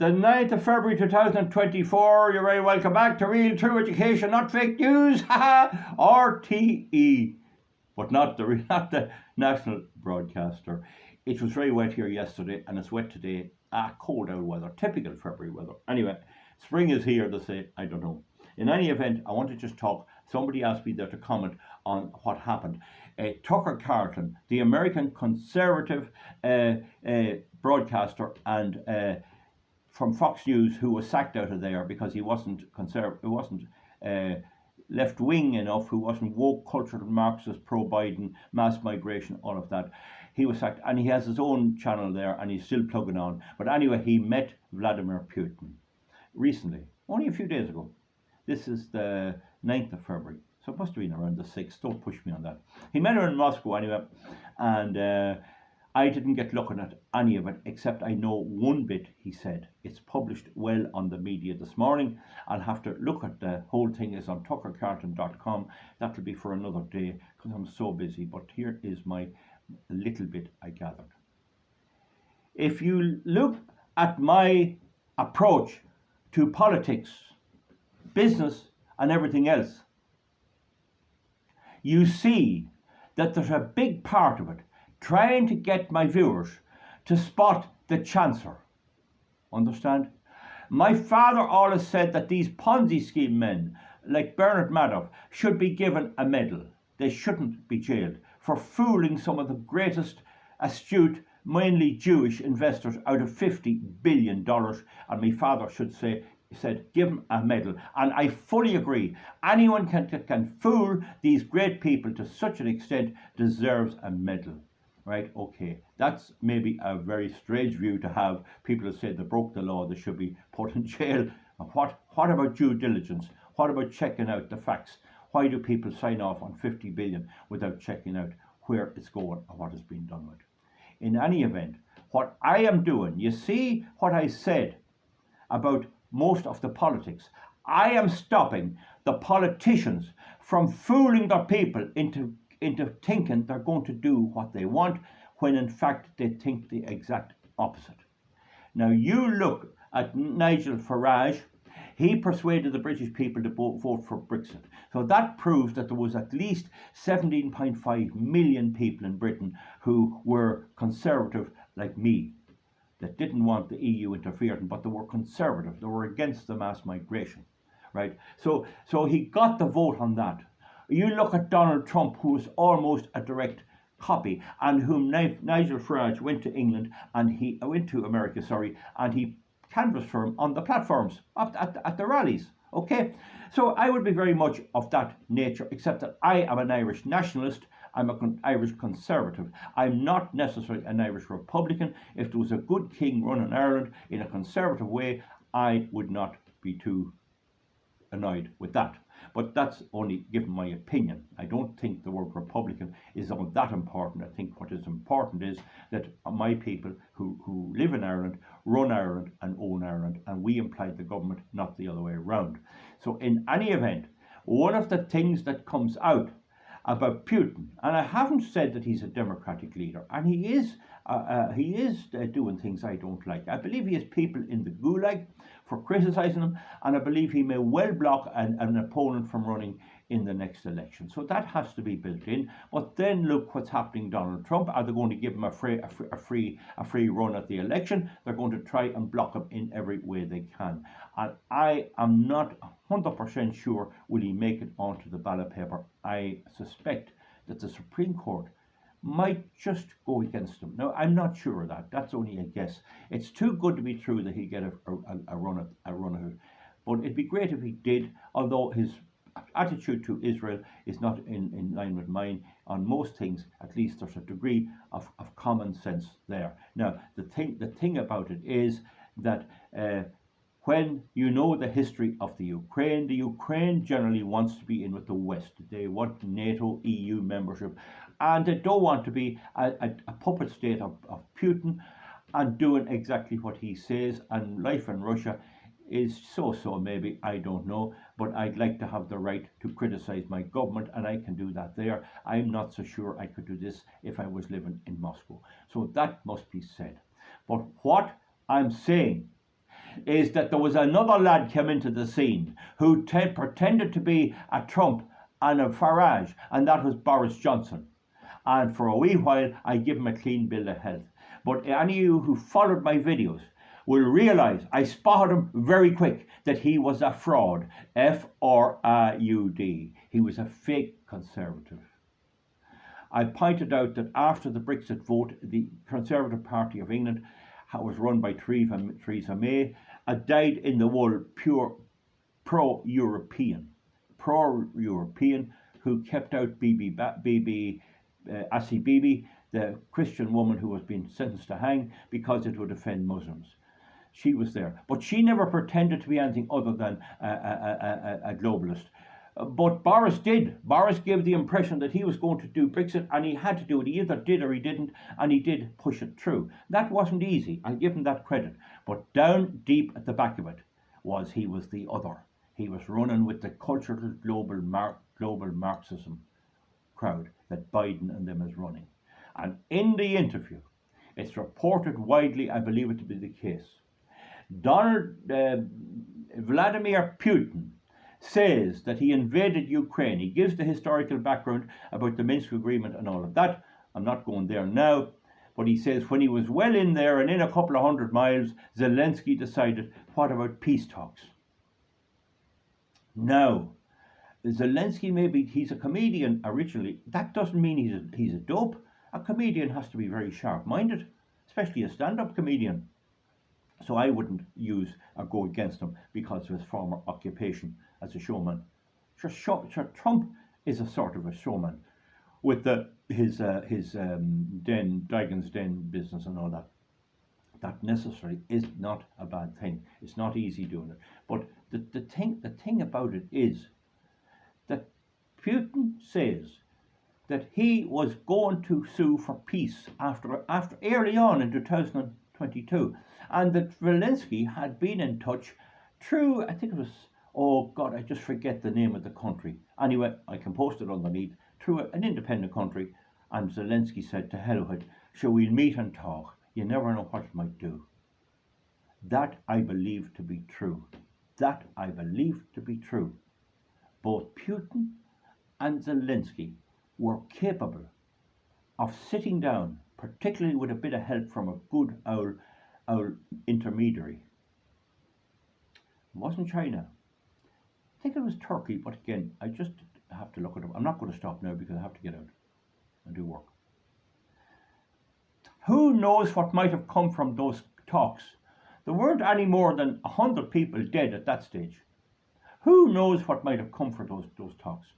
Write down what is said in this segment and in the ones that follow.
The 9th of February 2024. You're very welcome back to Real True Education, not fake news. RTE, but not the national broadcaster. It was very wet here yesterday, and it's wet today. Cold out weather, typical February weather. Anyway, spring is here, they say. I don't know. In any event, I want to just talk. Somebody asked me there to comment on what happened. Tucker Carlson, the American conservative broadcaster and from Fox News, who was sacked out of there because he wasn't left-wing enough, who wasn't woke, cultural, Marxist, pro-Biden, mass migration, all of that. He was sacked, and he has his own channel there, and he's still plugging on. But anyway, he met Vladimir Putin recently, only a few days ago. This is the 9th of February, so it must have been around the 6th. Don't push me on that. He met her in Moscow anyway, and I didn't get looking at any of it, except I know one bit he said. It's published well on the media this morning. I'll have to look at the whole thing. Is on tuckercarlson.com. That'll be for another day because I'm so busy. But here is my little bit I gathered. If you look at my approach to politics, business, and everything else, you see that there's a big part of it trying to get my viewers to spot the Chancellor. Understand? My father always said that these Ponzi scheme men, like Bernard Madoff, should be given a medal. They shouldn't be jailed for fooling some of the greatest astute, mainly Jewish investors out of $50 billion. And my father said, give him a medal. And I fully agree. Anyone can fool these great people to such an extent deserves a medal. Right, okay, that's maybe a very strange view to have. People who say they broke the law, they should be put in jail. What about due diligence? What about checking out the facts? Why do people sign off on 50 billion without checking out where it's going or what is being done with? In any event, what I am doing, you see what I said about most of the politics. I am stopping the politicians from fooling their people into thinking they're going to do what they want when in fact they think the exact opposite. Now you look at Nigel Farage. He persuaded the British people to vote for Brexit. So that proves that there was at least 17.5 million people in Britain who were conservative like me, that didn't want the EU interfering, but they were conservative. They were against the mass migration, right? So he got the vote on that. You look at Donald Trump, who was almost a direct copy, and whom Nigel Farage went to England, and he went to America, and he canvassed for him on the platforms at the rallies. Okay, so I would be very much of that nature, except that I am an Irish nationalist. I'm an Irish conservative. I'm not necessarily an Irish Republican. If there was a good king running Ireland in a conservative way, I would not be too annoyed with that. But that's only given my opinion. I don't think the word Republican is all that important. I think what is important is that my people who live in Ireland run Ireland and own Ireland, and we imply the government, not the other way around. So in any event, one of the things that comes out about Putin, and I haven't said that he's a democratic leader, and he is doing things I don't like. I believe he has people in the gulag for criticising him, and I believe he may well block an opponent from running in the next election. So that has to be built in. But then look what's happening, Donald Trump. Are they going to give him a free run at the election? They're going to try and block him in every way they can. And I am not 100% sure will he make it onto the ballot paper. I suspect that the Supreme Court might just go against him. Now, I'm not sure of that. That's only a guess. It's too good to be true that he'd get a run at it. But it'd be great if he did, although his attitude to Israel is not in line with mine. On most things, at least there's a degree of common sense there. Now, the thing about it is that when you know the history of the Ukraine generally wants to be in with the West. They want NATO, EU membership, and they don't want to be a puppet state of Putin and doing exactly what he says. And life in Russia is so maybe, I don't know, but I'd like to have the right to criticize my government, and I can do that there. I'm not so sure I could do this if I was living in Moscow. So that must be said. But what I'm saying is that there was another lad came into the scene who pretended to be a Trump and a Farage, and that was Boris Johnson. And for a wee while, I give him a clean bill of health. But any of you who followed my videos will realise I spotted him very quick that he was a fraud, F-R-A-U-D. He was a fake Conservative. I pointed out that after the Brexit vote, the Conservative Party of England was run by Theresa May, died in the wool pure pro-European, who kept out Asi Bibi, the Christian woman who was being sentenced to hang because it would offend Muslims. She was there, but she never pretended to be anything other than a globalist. But Boris did. Boris gave the impression that he was going to do Brexit, and he had to do it. He either did or he didn't, and he did push it through. That wasn't easy. I'll give him that credit. But down deep at the back of it he was the other. He was running with the cultural global Marxism crowd that Biden and them is running. And in the interview, it's reported widely, I believe it to be the case, Vladimir Putin says that he invaded Ukraine. He gives the historical background about the Minsk agreement and all of that. I'm not going there now, but he says when he was well in there and in a couple of 100 miles, Zelensky decided, what about peace talks? Now, Zelensky, maybe he's a comedian originally. That doesn't mean he's a dope. A comedian has to be very sharp-minded, especially a stand-up comedian. So I wouldn't use or go against him because of his former occupation as a showman. Trump is a sort of a showman with his Dragon's Den business and all that. That necessarily is not a bad thing. It's not easy doing it. But the thing about it is that Putin says that he was going to sue for peace after early on in 2022, and that Zelensky had been in touch through, I think it was, oh God, I just forget the name of the country. Anyway, I can post it underneath, through an independent country, and Zelensky said, to hell with it, shall we meet and talk? You never know what it might do. That I believe to be true. That I believe to be true. Both Putin and Zelensky were capable of sitting down, particularly with a bit of help from a good old intermediary. It wasn't China. I think it was Turkey, but again, I just have to look it up. I'm not going to stop now because I have to get out and do work. Who knows what might have come from those talks? There weren't any more than 100 people dead at that stage. Who knows what might have come from those talks?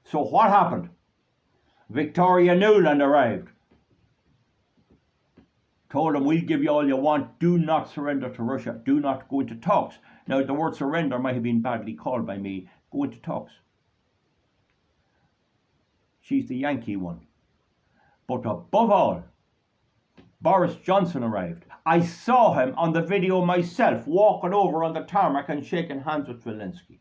So what happened? Victoria Nuland arrived. Told them, we'll give you all you want. Do not surrender to Russia. Do not go into talks. Now, the word surrender might have been badly called by me. Go into talks. She's the Yankee one. But above all, Boris Johnson arrived. I saw him on the video myself, walking over on the tarmac and shaking hands with Zelensky.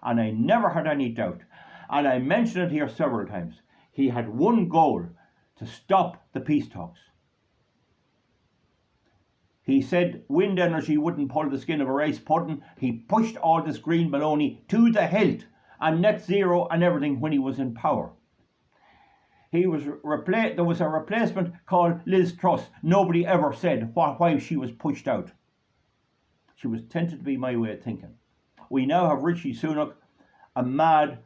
And I never had any doubt. And I mentioned it here several times. He had one goal: to stop the peace talks. He said wind energy wouldn't pull the skin of a rice pudding. He pushed all this green baloney to the hilt and net zero and everything when he was in power. There was a replacement called Liz Truss. Nobody ever said why she was pushed out. She was tended to be my way of thinking. We now have Rishi Sunak, a mad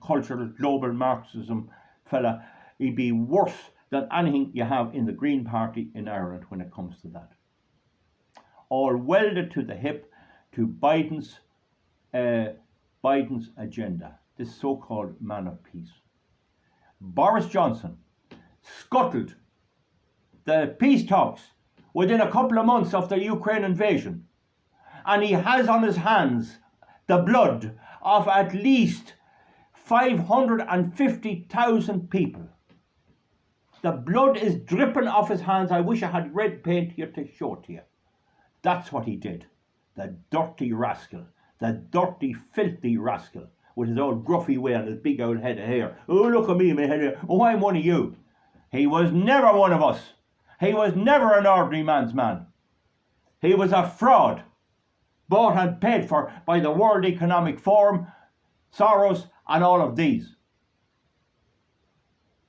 cultural global Marxism fella. He'd be worse than anything you have in the Green Party in Ireland when it comes to that. All welded to the hip to Biden's agenda, this so-called man of peace. Boris Johnson scuttled the peace talks within a couple of months of the Ukraine invasion, and he has on his hands the blood of at least 550,000 people. The blood is dripping off his hands. I wish I had red paint here to show it to you. That's what he did. The dirty rascal. The dirty, filthy rascal. With his old gruffy way and his big old head of hair. Oh, look at me, my head of hair. Oh, I'm one of you. He was never one of us. He was never an ordinary man's man. He was a fraud, bought and paid for by the World Economic Forum, Soros, and all of these.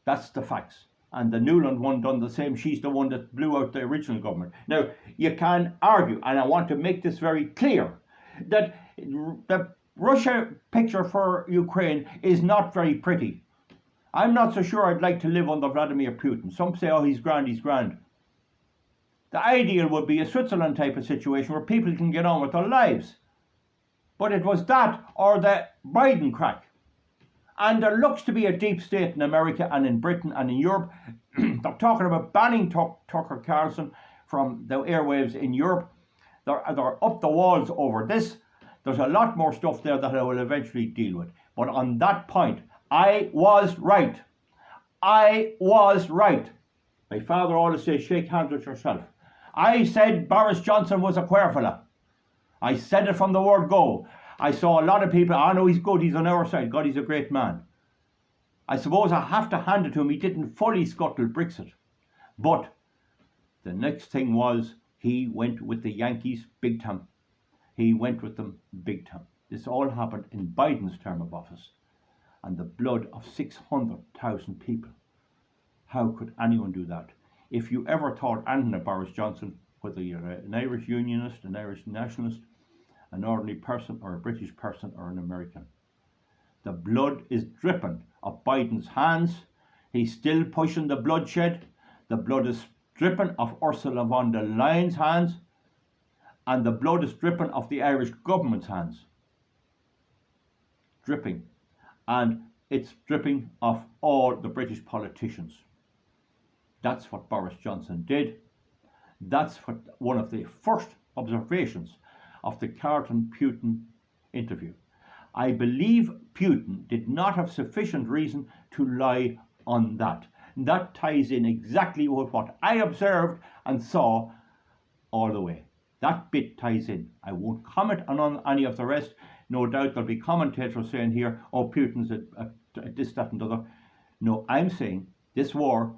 That's the facts. And the Newland one done the same. She's the one that blew out the original government. Now, you can argue, and I want to make this very clear, that the Russia picture for Ukraine is not very pretty. I'm not so sure I'd like to live under Vladimir Putin. Some say, oh, he's grand, he's grand. The ideal would be a Switzerland type of situation where people can get on with their lives. But it was that or the Biden crack. And there looks to be a deep state in America and in Britain and in Europe. They're talking about banning Tucker Carlson from the airwaves in Europe. They're up the walls over this. There's a lot more stuff there that I will eventually deal with. But on that point, I was right. I was right. My father always says, shake hands with yourself. I said Boris Johnson was a queer fella. I said it from the word go. I saw a lot of people, I know he's good, he's on our side. God, he's a great man. I suppose I have to hand it to him, he didn't fully scuttle Brexit. But the next thing was he went with the Yankees big time. He went with them big time. This all happened in Biden's term of office. And the blood of 600,000 people. How could anyone do that? If you ever thought anything of Boris Johnson, whether you're an Irish unionist, an Irish nationalist, an ordinary person or a British person or an American. The blood is dripping off Biden's hands. He's still pushing the bloodshed. The blood is dripping off Ursula von der Leyen's hands. And the blood is dripping off the Irish government's hands. Dripping. And it's dripping off all the British politicians. That's what Boris Johnson did. That's what one of the first observations of the Carlson-Putin interview. I believe Putin did not have sufficient reason to lie on that. And that ties in exactly with what I observed and saw all the way. That bit ties in. I won't comment on any of the rest. No doubt there'll be commentators saying here, oh, Putin's this, that and the other. No, I'm saying this war,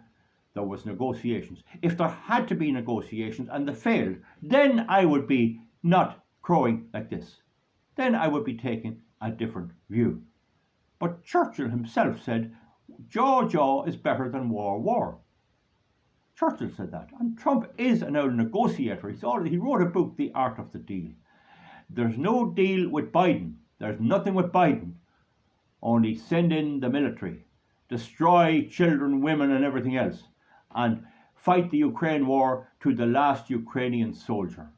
there was negotiations. If there had to be negotiations and they failed, then I would be not crowing like this. Then I would be taking a different view. But Churchill himself said, jaw is better than war. Churchill said that. And Trump is an old negotiator. He wrote a book, The Art of the Deal. There's no deal with Biden. There's nothing with Biden. Only send in the military, destroy children, women and everything else, and fight the Ukraine war to the last Ukrainian soldier.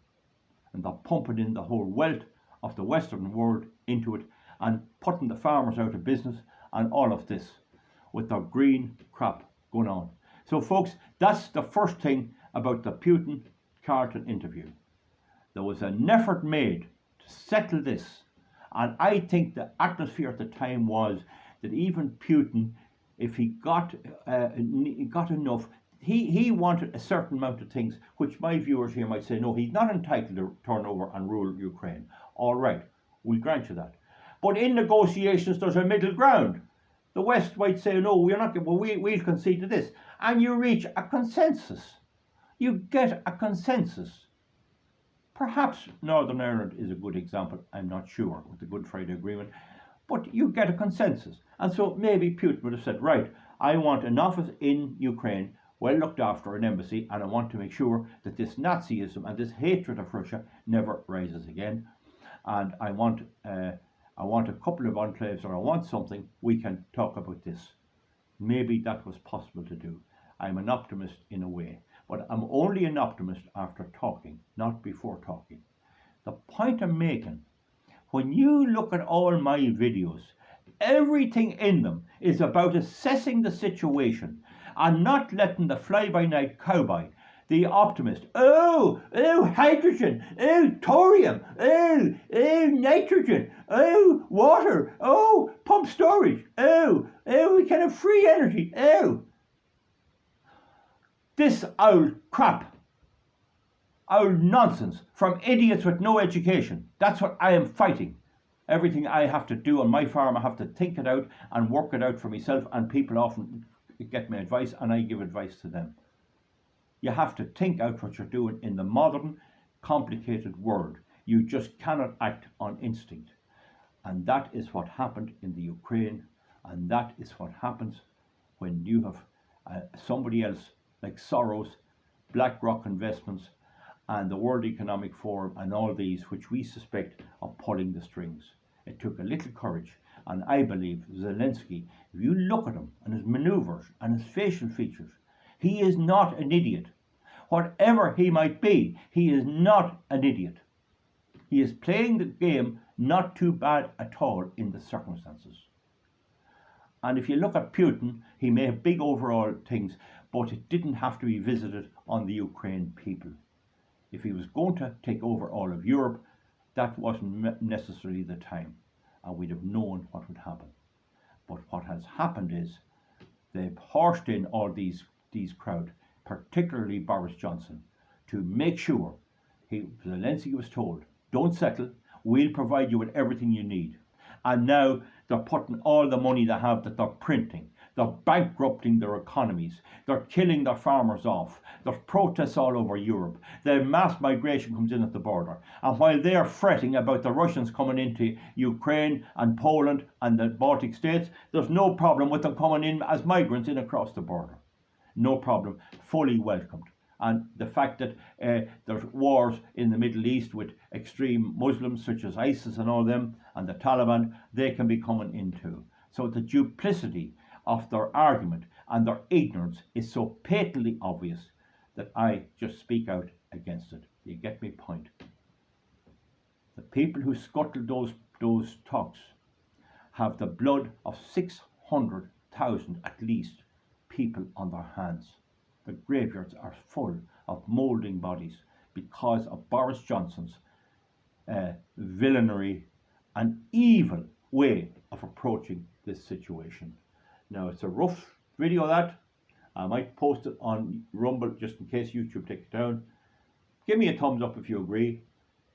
And they're pumping in the whole wealth of the Western world into it and putting the farmers out of business and all of this with their green crap going on. So folks, that's the first thing about the Putin-Carlson interview. There was an effort made to settle this, and I think the atmosphere at the time was that even Putin, if he got enough, he wanted a certain amount of things, which my viewers here might say, no, he's not entitled to turn over and rule Ukraine. All right, we'll grant you that. But in negotiations, there's a middle ground. The West might say, no, we're not, well, we'll concede to this. And you reach a consensus. You get a consensus. Perhaps Northern Ireland is a good example, I'm not sure, with the Good Friday Agreement. But you get a consensus. And so maybe Putin would have said, right, I want an office in Ukraine, well looked after, an embassy, and I want to make sure that this Nazism and this hatred of Russia never rises again. And I want a couple of enclaves, or I want something, we can talk about this. Maybe that was possible to do. I'm an optimist in a way, but I'm only an optimist after talking, not before talking. The point I'm making, when you look at all my videos, everything in them is about assessing the situation and not letting the fly-by-night cowboy, the optimist, oh, hydrogen, oh, thorium, oh, nitrogen, oh, water, oh, pump storage, oh, we can have free energy, oh. This old crap, old nonsense from idiots with no education. That's what I am fighting. Everything I have to do on my farm, I have to think it out and work it out for myself, and people often get my advice and I give advice to them. You have to think out what you're doing in the modern complicated world. You just cannot act on instinct. And that is what happened in the Ukraine, and that is what happens when you have somebody else like Soros, BlackRock Investments, and the World Economic Forum, and all these, which we suspect are pulling the strings. It took a little courage, and I believe Zelensky, if you look at him and his maneuvers and his facial features, he is not an idiot. Whatever he might be, he is not an idiot. He is playing the game not too bad at all in the circumstances. And if you look at Putin, he may have big overall things, but it didn't have to be visited on the Ukraine people. If he was going to take over all of Europe, that wasn't necessarily the time, and we'd have known what would happen. But what has happened is they've horsed in all these crowd, particularly Boris Johnson, to make sure Zelensky was told, don't settle, we'll provide you with everything you need. And now they're putting all the money they have that they're printing. They're bankrupting their economies. They're killing their farmers off. There's protests all over Europe. The mass migration comes in at the border. And while they're fretting about the Russians coming into Ukraine and Poland and the Baltic states, there's no problem with them coming in as migrants in across the border. No problem. Fully welcomed. And the fact that there's wars in the Middle East with extreme Muslims such as ISIS and all them, and the Taliban, they can be coming into. So the duplicity of their argument and their ignorance is so patently obvious that I just speak out against it. You get my point? The people who scuttled those talks have the blood of 600,000 at least people on their hands. The graveyards are full of moulding bodies because of Boris Johnson's villainy and evil way of approaching this situation. Now, it's a rough video that. I might post it on Rumble just in case YouTube takes it down. Give me a thumbs up if you agree.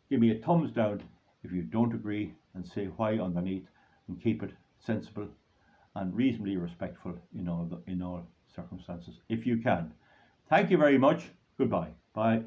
Give me a thumbs down if you don't agree, and say why underneath, and keep it sensible and reasonably respectful in all circumstances, if you can. Thank you very much. Goodbye. Bye.